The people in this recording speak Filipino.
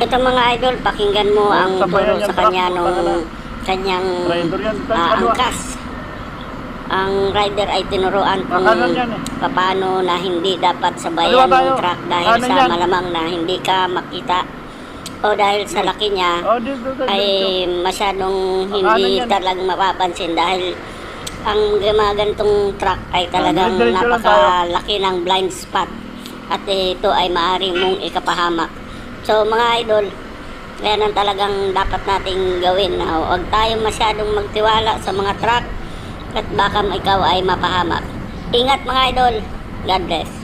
Ito mga idol, pakinggan mo ang turo sa kanya nung kanyang angkas. Ang rider ay tinuruan kung paano na hindi dapat sabayan ng truck dahil sa malamang na hindi ka makita o dahil sa laki niya ay masyadong hindi talagang mapapansin dahil ang gumagantong truck ay talagang napakalaki ng blind spot at ito ay maaari mong ikapahamak. So mga idol, yan ang talagang dapat nating gawin. Huwag tayong masyadong magtiwala sa mga truck at baka ikaw ay mapahamak. Ingat mga idol. God bless.